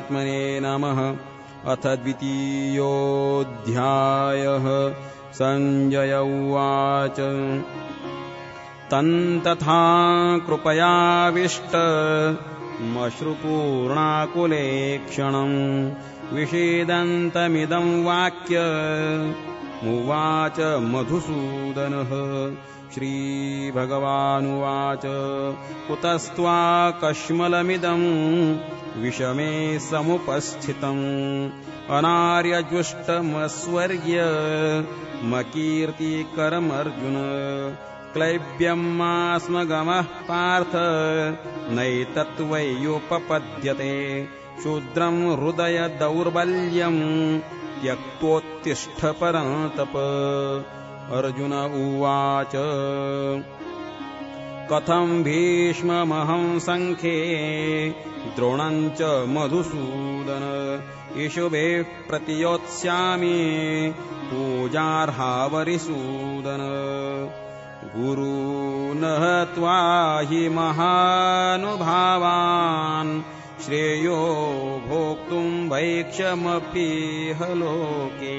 परमात्मने नमः। अथ द्वितीयोऽध्यायः। संजय उवाच तन्तथा कृपयाविष्टमश्रुपूर्णाकुलेक्षणम् विषीदन्तमिदं वाक्यमुवाच मधुसूदनः। श्रीभगवानुवाच कुतस्त्वाकश्मलमिदं विषमे समुपस्थितम् अनार्यजुष्टमस्वर्ग्यमकीर्तिकरमर्जुन। क्लैब्यमास्मगमः पार्थ नैतत्त्वय्युपपद्यते शूद्रं हृदय दौर्बल्यं त्यक्तोत्तिष्ठ परन्तप। अर्जुन उवाच कथं भीष्ममहं संख्ये द्रोणं च मधुसूदन इषुभिः प्रतियोत्स्यामि पूजार्हावरिसूदन। गुरून् हत्वा हि महानुभावान् श्रेयो भोक्तुं भैक्षमपीह लोके।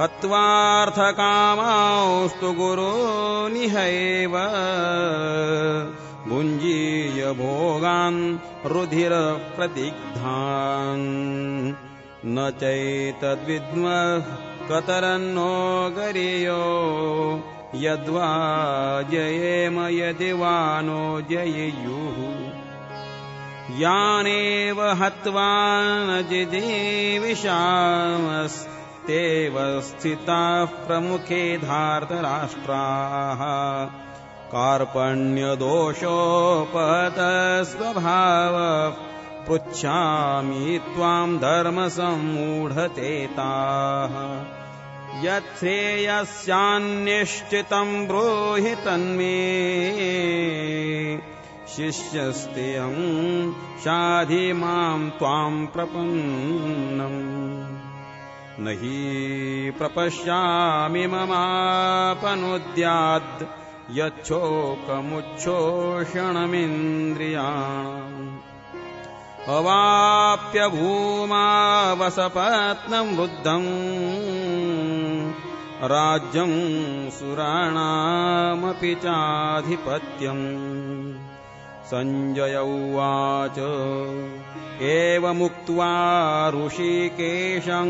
हत्वार्थकामांस्तु गुरोनिहैव भुञ्जीय भोगान् रुधिरप्रदिग्धान्। न चैतद्विद्मः कतरन्नो गरीयो यद्वा जयेम यदि वा नो जयेयुः। यानेव हत्वा न जिजीविषामस्तेव स्थिताः प्रमुखे धार्तराष्ट्राः। कार्पण्यदोषोपहतस्वभावः पृच्छामि त्वां धर्मसम्मूढचेताः। यच्छ्रेयस्यान्निश्चितं ब्रूहि तन्मे शिष्यस्तेऽहं शाधि मां त्वां प्रपन्नम्। न हि प्रपश्यामि ममापनुद्याद् यच्छोकमुच्छोषणमिन्द्रियाणाम्। अवाप्य भूमावसपत्नं वृद्धं राज्यं सुराणामपि चाधिपत्यम्। संजय उवाच एवमुक्त्वा ऋषिकेशं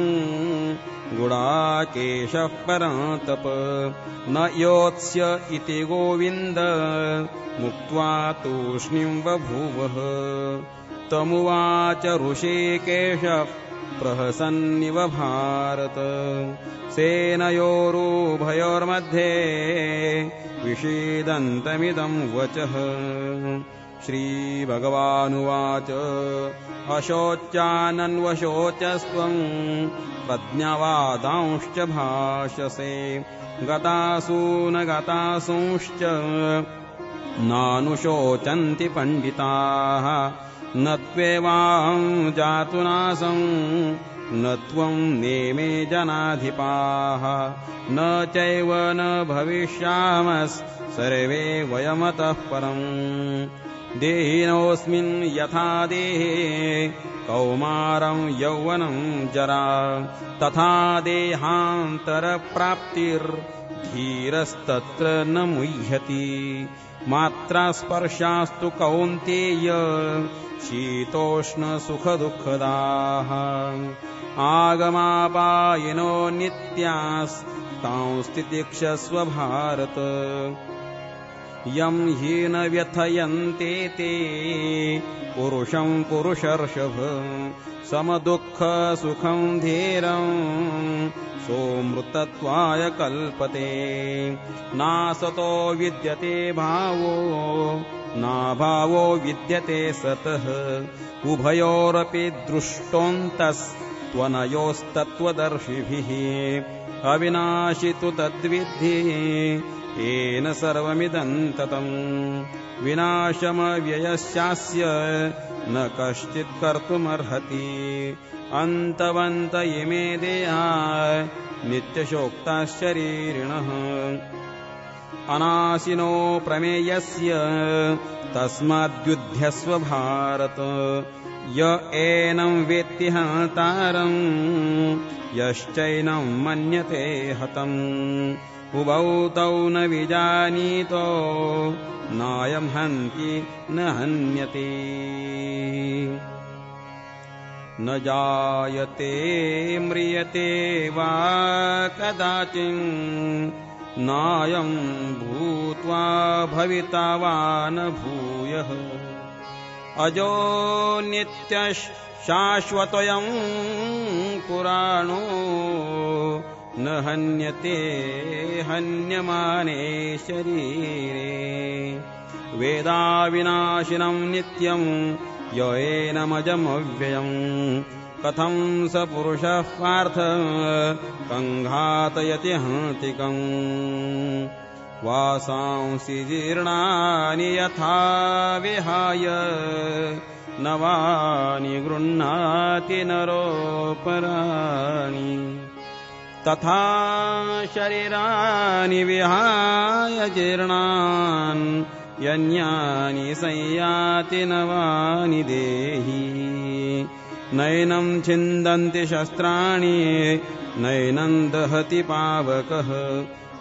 गुडाकेशः परन्तप न योत्स्य इति गोविन्द मुक्त्वा तूष्णीं बभूवः। तमुवाच ऋषिकेशः प्रहसन्निव भारत सेनयोरुभयोर्मध्ये विषीदन्तमिदं वचः। श्रीभगवानुवाच अशोच्यानन्वशोचस्त्वं प्रज्ञावादांश्च भाषसे गतासून गतासूंश्च नानुशोचन्ति पण्डिताः। न त्वेवाहं जातुनासं न त्वं नेमे जनाधिपाः न चैव न भविष्यामः सर्वे वयमतः परम्। देहिनोऽस्मिन् यथा देहे कौमारं यौवनं जरा तथा देहान्तरप्राप्तिर्धीरस्तत्र न मुह्यति। मात्रास्पर्शास्तु कौन्तेय शीतोष्णसुखदुःखदाः आगमापायिनो नित्यास्तांस्तितिक्षस्व भारत। यं हि न व्यथयन्ते ते पुरुषं पुरुषर्षभ समदुःखसुखं धीरं सोऽमृतत्वाय कल्पते। नासतो विद्यते भावो नाभावो विद्यते सतः उभयोरपि दृष्टोऽन्तस्त्वनयोस्तत्त्वदर्शिभिः। अविनाशि तु तद्विद्धि येन सर्वमिदं ततम्। विनाशमव्ययस्यास्य न कश्चित् कर्तुमर्हति। अन्तवन्त इमे देहा नित्यशोक्ताः शरीरिणः। अनाशिनो प्रमेयस्य तस्माद्युध्यस्व भारत य एनं वेत्ति हन्तारं यश्चैनं मन्यते हतम् उभौ तौ न विजानीतो नायं हन्ति न हन्यते न जायते म्रियते वा कदाचित् नायं भूत्वा भविता वा न भूयः अजो नित्यः शाश्वतोऽयं पुराणो न हन्यते हन्यमाने शरीरे वेदाविनाशिनं नित्यं य एनमजमव्ययम् कथं स पुरुषः पार्थ कङ्घातयति हन्तिकम् वासांसि जीर्णानि यथा विहाय नवानि गृह्णाति नरोपराणि तथा शरीराणि विहाय जीर्णान् यन्यानि संयाति नवानि देहि नैनं छिन्दन्ति शस्त्राणि नैनं दहति पावकः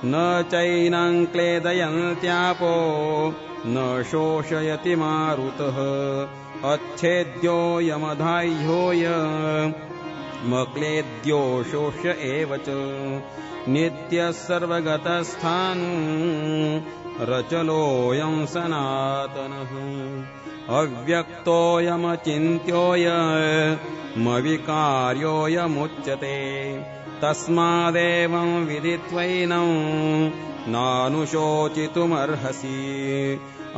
न चैनं क्लेदयन्त्यापो न शोषयति मारुतः अच्छेद्योऽयमधाह्योऽयमक्लेद्यो शोष्य एव च नित्यः सर्वगतस्थाणुः रचलोऽयं सनातनः अव्यक्तोऽयमचिन्त्योऽयमविकार्योऽयमुच्यते तस्मादेवं विदित्वैनं नानुशोचितुमर्हसि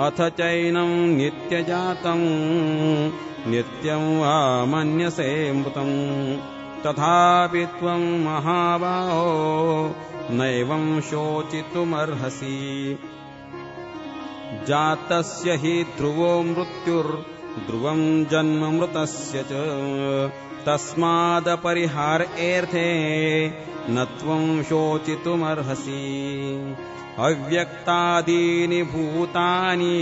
अथ चैनं नित्यजातं नित्यं वा मन्यसे मृतं तथापि त्वं महाबाहो नैवं शोचितुमर्हसि जातस्य हि ध्रुवो मृत्युर्ध्रुवं जन्म मृतस्य च तस्मादपरिहार्येऽर्थे न त्वं शोचितुमर्हसि अव्यक्तादीनि भूतानि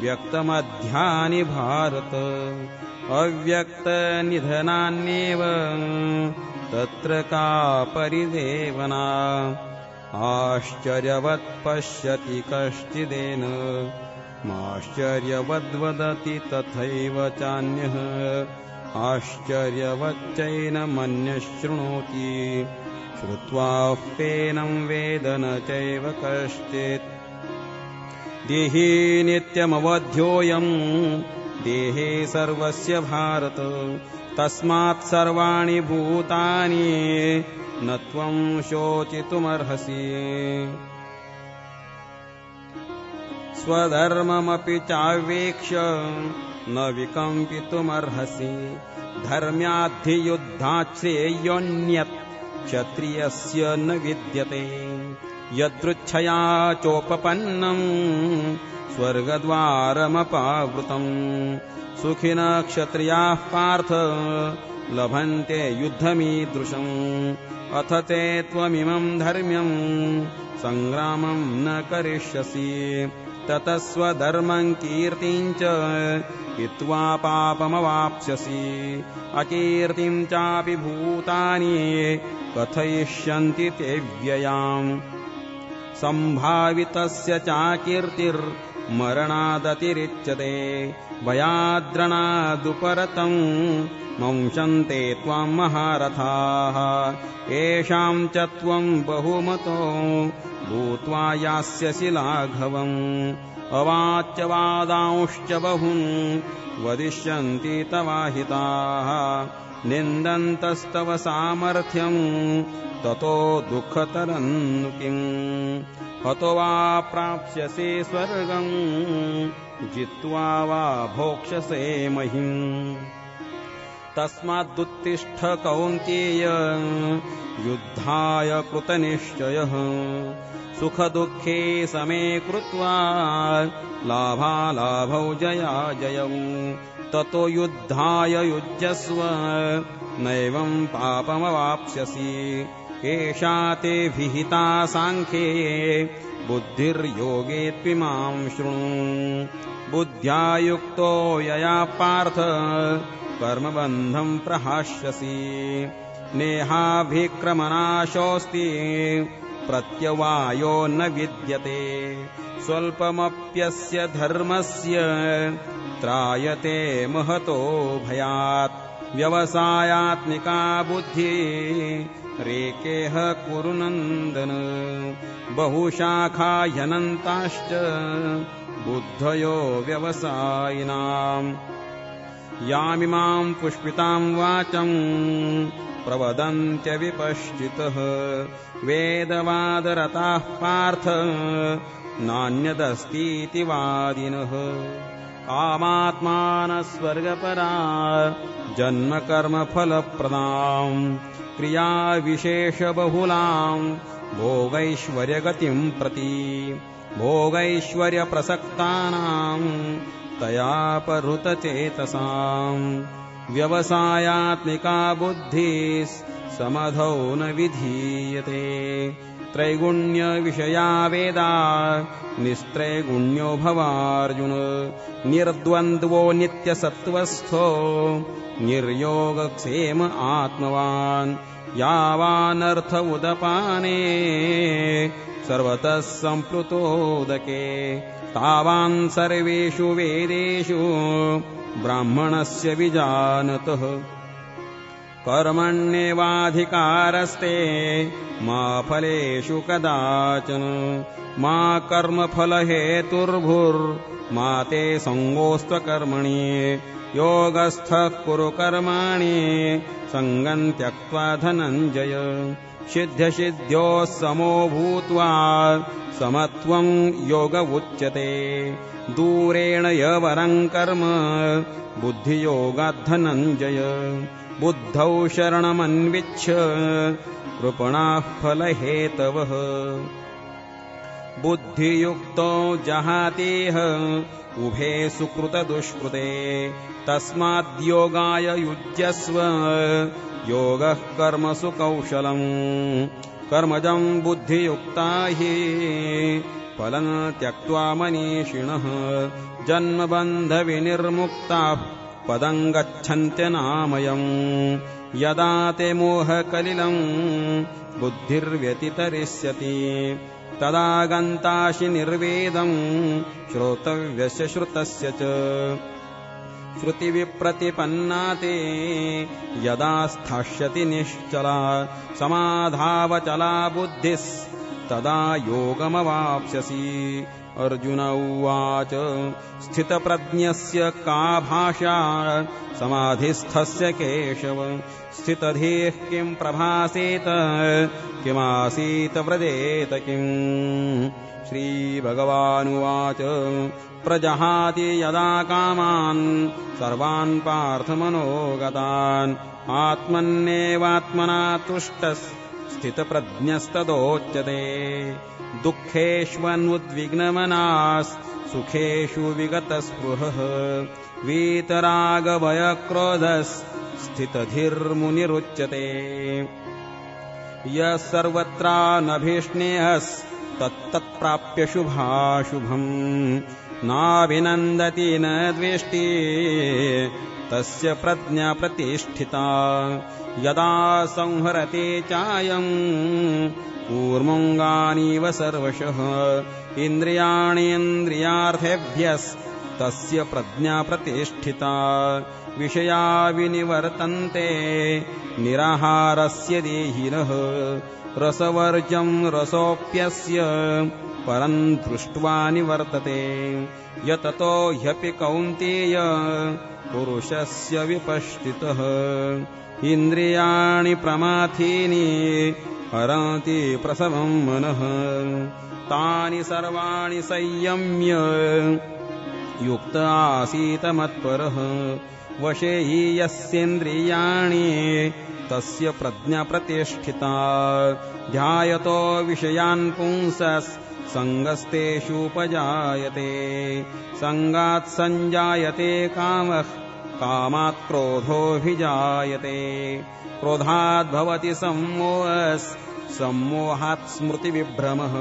व्यक्तमध्यानि भारत अव्यक्तनिधनान्येव तत्र का परिदेवना आश्चर्यवत् पश्यति कश्चिदेन माश्चर्यवद्वदति तथैव चान्यः आश्चर्यवच्चैनमन्यः शृणोति श्रुत्वाप्येनं वेद न चैव कश्चित् देहि नित्यमवध्योऽयं देहे सर्वस्य भारत तस्मात् सर्वाणि भूतानि न त्वं शोचितुमर्हसि स्वधर्ममपि चावेक्ष्य न विकम्पितुमर्हसि धर्म्याद्धियुद्धात् श्रेयोऽन्यत् क्षत्रियस्य न विद्यते यदृच्छया चोपपन्नं स्वर्गद्वारमपावृतं सुखिनः क्षत्रियाः पार्थ लभन्ते युद्धमीदृशम् अथ ते त्वमिमं धर्म्यं संग्रामं न करिष्यसि ततः स्वधर्मं कीर्तिं च हित्वा पापमवाप्स्यसि अकीर्तिं चापि भूतानि कथयिष्यन्ति ते व्ययाम् सम्भावितस्य चाकीर्तिर्मरणादतिरिच्यते भयाद्रणादुपरतं मंशन्ते त्वां महारथाः येषां च त्वं बहुमतो भूत्वा यास्यसि लाघवम् अवाच्यवादांश्च बहून् वदिष्यन्ति तवाहिताः निन्दन्तस्तव सामर्थ्यं ततो दुःखतरं किम् हतो वा प्राप्स्यसे स्वर्गं जित्वा वा भोक्ष्यसे महिम् तस्मादुत्तिष्ठ कौन्तेय युद्धाय कृतनिश्चयः सुखदुःखे समे कृत्वा लाभालाभौ जयाजयौ ततो युद्धाय युज्यस्व नैवं पापमवाप्स्यसि एषा ते विहिता साङ्ख्ये बुद्धिर्योगे त्विमां शृणु बुद्ध्या युक्तो यया पार्थ कर्मबन्धं प्रहास्यसि नेहाभिक्रमनाशोऽस्ति प्रत्यवायो न विद्यते स्वल्पमप्यस्य धर्मस्य त्रायते महतो भयात् व्यवसायात्मिका बुद्धिः रेकेह कुरु नन्दन बहुशाखाह्यनन्ताश्च बुद्धयो व्यवसायिनाम् यामिमां पुष्पितां वाचं प्रवदन्त्यविपश्चितः वेदवादरताः पार्थ नान्यदस्तीति वादिनः कामात्मानस्वर्गपरा जन्मकर्मफलप्रदां क्रियाविशेषबहुलां भोगैश्वर्यगतिं प्रति भोगैश्वर्यप्रसक्तानां तयापहृतचेतसाम् व्यवसायात्मिका बुद्धिः समधौ न विधीयते त्रैगुण्यविषया वेदा निस्त्रैगुण्यो भवार्जुन निर्द्वन्द्वो नित्यसत्त्वस्थो निर्योगक्षेम आत्मवान् यावानर्थ उदपाने सर्वतः सम्प्लुतोदके तावान् सर्वेषु वेदेषु ब्राह्मणस्य विजानतः कर्मण्येवाधिकारस्ते मा फलेषु कदाचन मा कर्मफलहेतुर्भुर्मा ते सङ्गोऽस्त्वकर्मणि योगस्थः कुरु कर्माणि सङ्गम् त्यक्त्वा धनञ्जय सिद्ध्यसिद्ध्योः समो भूत्वा समत्वं योग उच्यते दूरेण यवरं कर्म बुद्धियोगात् धनञ्जय बुद्धौ शरणमन्विच्छ कृपणाः फलहेतवः बुद्धियुक्तो जहातेह उभे सुकृतदुष्कृते तस्माद्योगाय युज्यस्व योगः कर्मसु कौशलम् कर्मजं बुद्धियुक्ता हि फलं त्यक्त्वा मनीषिणः जन्मबन्धविनिर्मुक्ताः पदं गच्छन्त्यनामयम् यदा ते मोहकलिलं बुद्धिर्व्यतितरिष्यति तदा गन्तासि निर्वेदं श्रोतव्यस्य श्रुतस्य च श्रुतिविप्रतिपन्ना ते यदा स्थास्यति निश्चला समाधावचला बुद्धिः तदा योगमवाप्स्यसि अर्जुन उवाच स्थितप्रज्ञस्य का भाषा समाधिस्थस्य केशव स्थितधीः किं प्रभासेत किमासीत व्रजेत किम् श्रीभगवानुवाच प्रजहाति यदा कामान् सर्वान् पार्थमनोगतान् आत्मन्येवात्मना तुष्टः स्थितप्रज्ञस्तदोच्यते दुःखेष्वनुद्विग्नमनाः सुखेषु विगतस्पृहः वीतरागभयक्रोधः स्थितधीर्मुनिरुच्यते यः सर्वत्रानभिष्णेहस्तत्तत्प्राप्य शुभाशुभम् नाभिनन्दति न द्वेष्टि तस्य प्रज्ञा प्रतिष्ठिता यदा संहरते चायम् कूर्मोऽङ्गानीव सर्वशः इन्द्रियाणीन्द्रियार्थेभ्यस्तस्य प्रज्ञा प्रतिष्ठिता विषया विनिवर्तन्ते निराहारस्य देहिनः रसवर्जं रसोऽप्यस्य परं दृष्ट्वा निवर्तते यततो ह्यपि कौन्तेय पुरुषस्य विपश्चितः इन्द्रियाणि प्रमाथीनि हरन्ति प्रसवं मनः तानि सर्वाणि संयम्य युक्त आसीत मत्परः वशे हि यस्येन्द्रियाणि तस्य प्रज्ञा प्रतिष्ठिता ध्यायतो विषयान् पुंसः सङ्गस्तेषुपजायते सङ्गात् सञ्जायते कामः कामात् क्रोधोऽभिजायते क्रोधात् भवति सम्मोहः सम्मोहात् स्मृतिविभ्रमः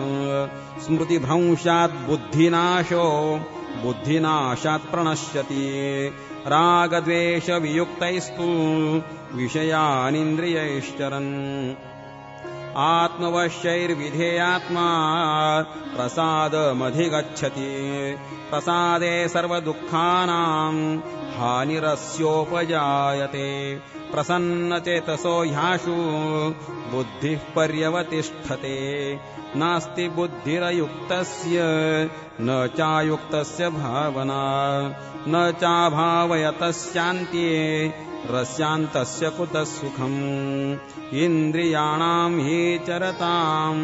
स्मृतिभ्रंशात् बुद्धिनाशो बुद्धिनाशात् प्रणश्यति रागद्वेषवियुक्तैस्तु विषयानिन्द्रियैश्चरन् आत्मवश्यैर्विधेयात्मा प्रसादमधिगच्छति प्रसादे सर्वदुःखानां हानिरस्योपजायते प्रसन्नचेतसो ह्याशु बुद्धिः पर्यवतिष्ठते नास्ति बुद्धिरयुक्तस्य न चायुक्तस्य भावना न चाभावयतस्यान्त्ये रस्यान्तस्य कुतः सुखम् इन्द्रियाणां हि चरतां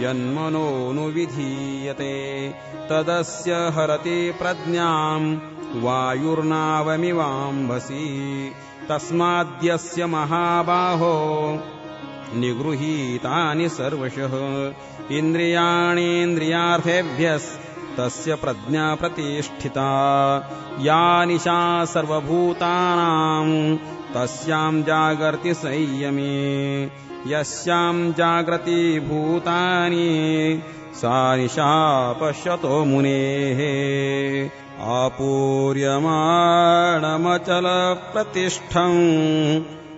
यन्मनोऽनुविधीयते तदस्य हरति प्रज्ञां वायुर्नावमिवाम्भसि तस्माद्यस्य महाबाहो निगृहीतानि सर्वशः इन्द्रियाणीन्द्रियार्थेभ्यस्तस्य प्रज्ञा प्रतिष्ठिता या निशा सर्वभूतानां तस्यां जागर्ति संयमे यस्यां जाग्रति भूतानि सा निशा पश्यतो मुनेः आपूर्यमाणमचलप्रतिष्ठम्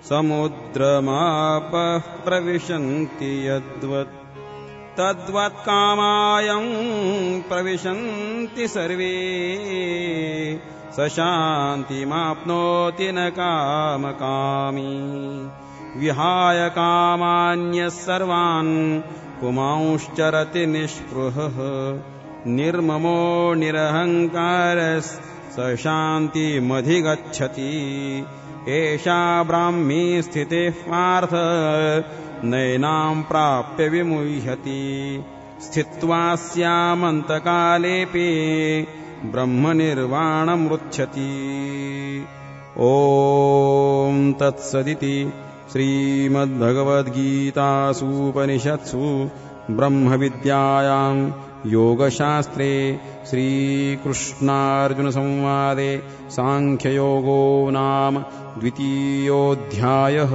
समुद्रमापः प्रविशन्ति यद्वत् तद्वत् कामायं प्रविशन्ति सर्वे स शान्तिमाप्नोति न कामकामी विहाय कामान्यः सर्वान् पुमांश्चरति निःस्पृहः निर्ममो निरहङ्कारः स शान्तिमधिगच्छति एषा ब्राह्मी स्थितिः पार्थ नैनां प्राप्य विमुह्यति स्थित्वा स्यामन्तकालेऽपि ब्रह्मनिर्वाणमृच्छति ॐ तत्सदिति श्रीमद्भगवद्गीतासूपनिषत्सु ब्रह्मविद्यायां योगशास्त्रे श्रीकृष्णार्जुनसंवादे सांख्ययोगो नाम द्वितीयोऽध्यायः।